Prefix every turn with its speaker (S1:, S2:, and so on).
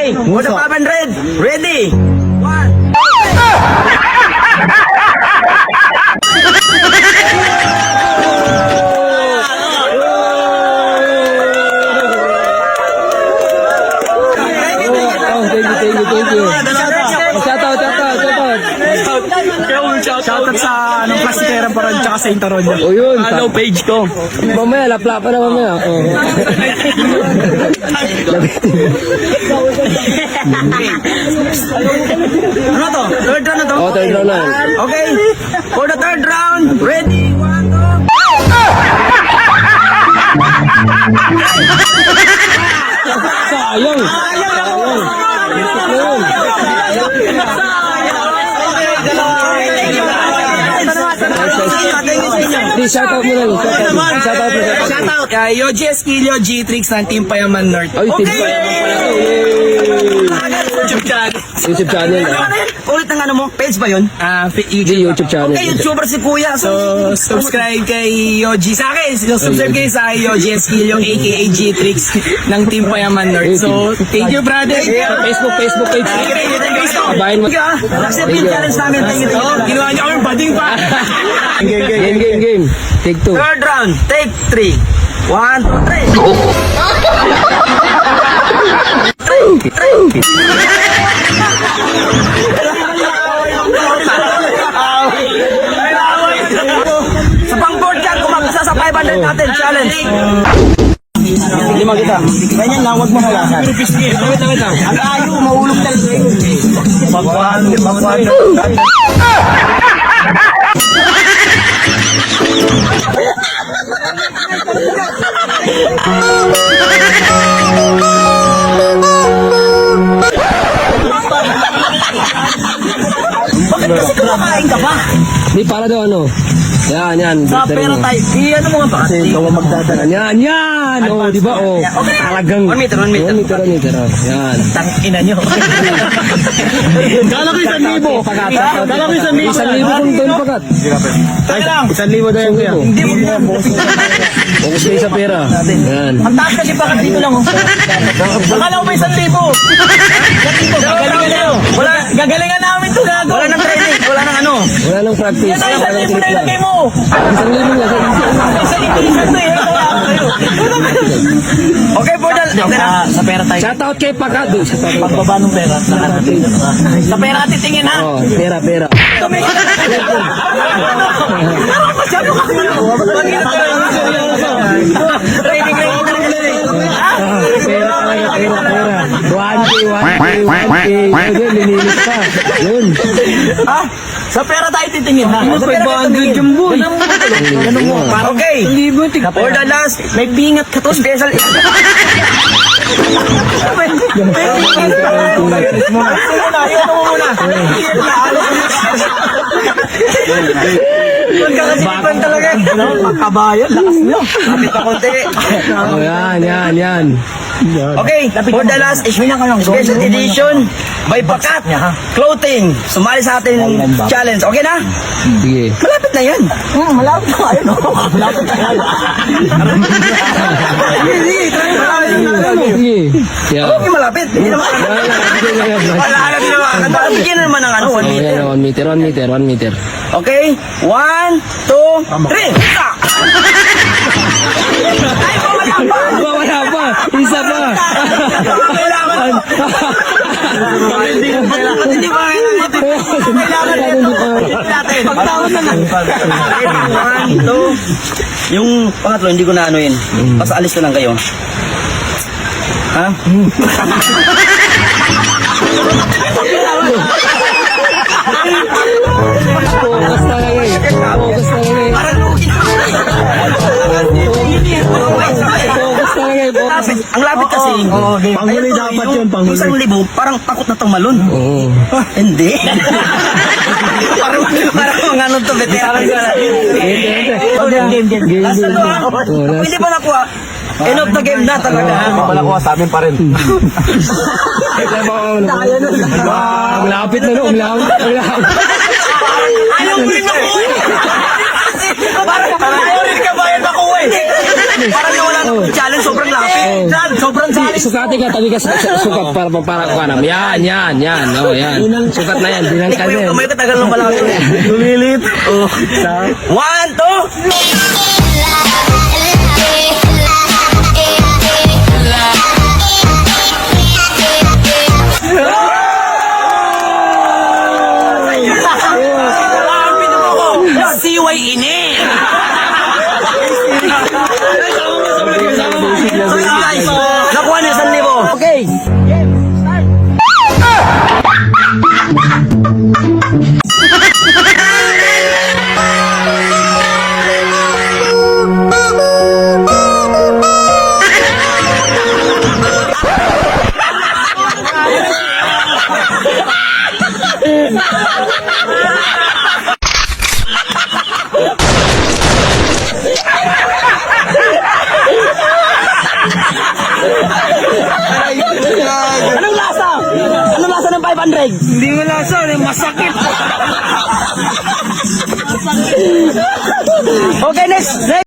S1: Okay, for the 500, ready? 1.
S2: Thank you.
S1: Shoutout sa Plastikera pa rin, tsaka sa Intaron.
S2: O yun.
S1: Follow page ko.
S2: Mamaya, lapla pa na mamaya. Oh.
S1: Ano to? Third round na to?
S2: Oh, third round na.
S1: Okay, for the third round, ready? 1, 2.
S2: Sayang. Shoutout mo lang.
S1: Shoutout kay Yoji Esquilio, G-Trix ng Team Payaman North.
S2: Ay, Team Payaman pala to.
S1: YouTube channel.
S2: YouTube channel.
S1: Ulit ng ano mo? Page ba yun?
S2: YouTube channel.
S1: Okay, YouTuber si Kuya. So, subscribe kay Yoji. Sa akin, subscribe kayo sa Yoji Esquilio, aka G-Trix ng Team Payaman North. So, thank you, brother.
S2: Facebook page. Abayin mo.
S1: Accept yung challenge namin. Thank you. Ginawa niyo kami bading pa.
S2: Game. Take 2.
S1: Third round, take 3. 1, 2, 3. Sa pang-board yan, kumagsa sa 500 natin challenge. Lima kita. Ganyan lang, huwag mo halakan. Ang ayaw, mahulog talaga yun. Pagpaan. Bakit kasi kumakain ka ba?
S2: Di para daw ano. Yan.
S1: Sa pera tayo. Ano mo nga ba? Kasi ikaw ang magdadala.
S2: Yan. Oh, di ba? Oh. Talagang.
S1: 1 meter.
S2: 1 meter. Oh. Yan.
S1: Tangina nyo. Kala ko 1,000. Kala ko 1,000.
S2: 1,000 kung doon pakat.
S1: Tayo lang.
S2: 1,000 daw yung kuya.
S1: Hindi mo na.
S2: Focus kayo sa pera. Yan.
S1: Ang taas kasi bakit dito lang. Akala ko may 1,000. Gagalingan namin ito. Wala nang training. Wala nang ano.
S2: Wala nang practice.
S1: Yan ay 1,000 na ilagay mo.
S2: 1,000 nga.
S1: Okay, Bordal. Sa pera tayo.
S2: Shoutout kay Pakat.
S1: Pagbaba ng pera. Sa pera titingin ha.
S2: Oh, pera.
S1: Training.
S2: Pera. 1K. Yun, linilis pa. Yun.
S1: Ha? Sa pera tayo titingin ha.
S2: Ano, 500 yung boy.
S1: Ganun mo. Okay. For the last, may bingat ka to. Special. Magkakasipan talaga. Pagkabayan, lakas nyo. Kapit na konti.
S2: Oh, yan.
S1: Okay, for the last special edition by Pakat Clothing. Sumali sa atin challenge. Okay na?
S2: Sige.
S1: Malapit na yan. Malapit na. Ayun o. Malapit na yan.
S2: Sige. Yan.
S1: Okay, malapit. Hindi naman. Wala na din naman. Bigyan na naman ng 1 meter.
S2: 1 meter.
S1: Okay? 1, 2, 3.
S2: Wala pa. Isa pa.
S1: Kailangan. Hindi ba kailangan natin. Pagtawad na lang. 1, 2. Yung pangatlo, hindi ko na ano yun. Basta alis ko lang kayo. Ha?
S2: Focus na lang eh.
S1: Parang lugi na. Ang lapit kasi.
S2: Panghuli dapat yun, panghuli.
S1: Yung 1,000, parang takot na tumalon.
S2: Oo.
S1: Hindi. Parang ano to, veteran ko na. Game. Last na to ha. Pwede ba nakuha? End of the game na talaga.
S3: Wala ko sa amin pa rin.
S2: Malapit na no, malapit.
S1: Ayaw mo rin ako. Ayaw rin ka bayad ako eh.
S2: fitness.
S1: Parang nawala
S2: Oh.
S1: ng challenge, sobrang lapit. Yan, sobrang challenge.
S2: Sukati ka, tabi ka, sukat para ka na. Yan. Oh, yan. Sukat na yan, bilang ka
S1: Ikaw yung
S2: din.
S1: kamay ko, tagal ng malapit. Lumilit. Oh. 1, 2. CY ini. Nakuha niya 1,000. Okay. Anong lasa? Anong lasa ng 500?
S2: Hindi mo lasa, masakit.
S1: Okay, next.